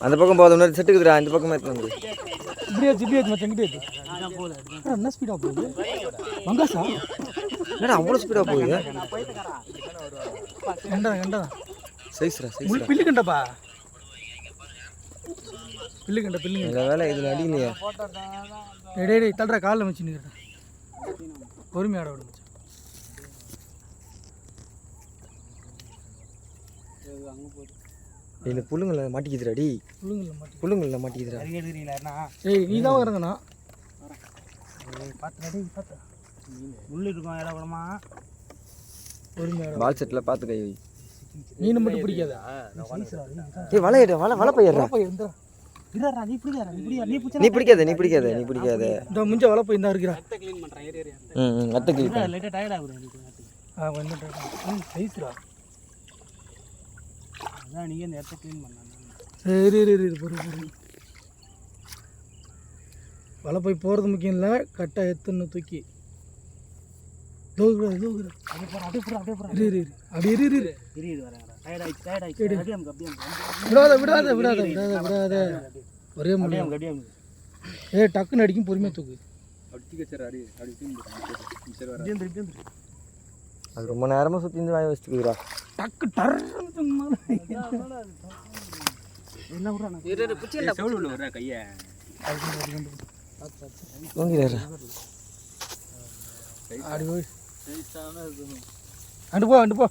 அந்த பக்கம் போகுது இன்னொரு செட்டுக்குதுடா இந்த பக்கமாக எடுத்து இப்படியே மச்சான் இங்கிட்டே என்ன ஸ்பீடாக போகுது மங்காசா என்னடா அவ்வளோ ஸ்பீடாக போகுது கண்டா சைஸ்ரா பில்லு கண்டப்பா பில்லுங்க இந்த வேலை இதில் அடிக்கலையே டேய் தள்ளுற காலில் வச்சு நிற்கிறேன் பொறுமையாட விடு இந்த புல்லுங்களை மாட்டிக்குதுடாடி புல்லுங்களில் மாட்டிக்குதுடா ஏய் நீ தான் இறங்கண்ணா பார்த்து முள்ளு இருக்கும் இடம் கூடமா பொறுமையாட பால் செட்டில் பார்த்து கை வை மீன் மட்டும் பிடிக்காதா ஏய் வலை வலை பையறா நீ பிடிக்காத இந்த முஞ்ச வலை போய் இருந்தா இருக்கிறா அத்தை கிளீன் சைஸ்ரா அதான் நீங்கள் இந்த இடத்த க்ளீன் பண்ணாங்க பொறு வலை போய் போகிறது முக்கியம் இல்லை கட்டை எத்தனை தூக்கி விடாத ஒரே முடியும் டக்குன்னு அடிக்கும் பொறுமையாக தூக்கு அது ரொம்ப நேரமாக சுற்றி இருந்து வாங்கி வச்சுக்குதுடா டக்கு கையை அண்டு போ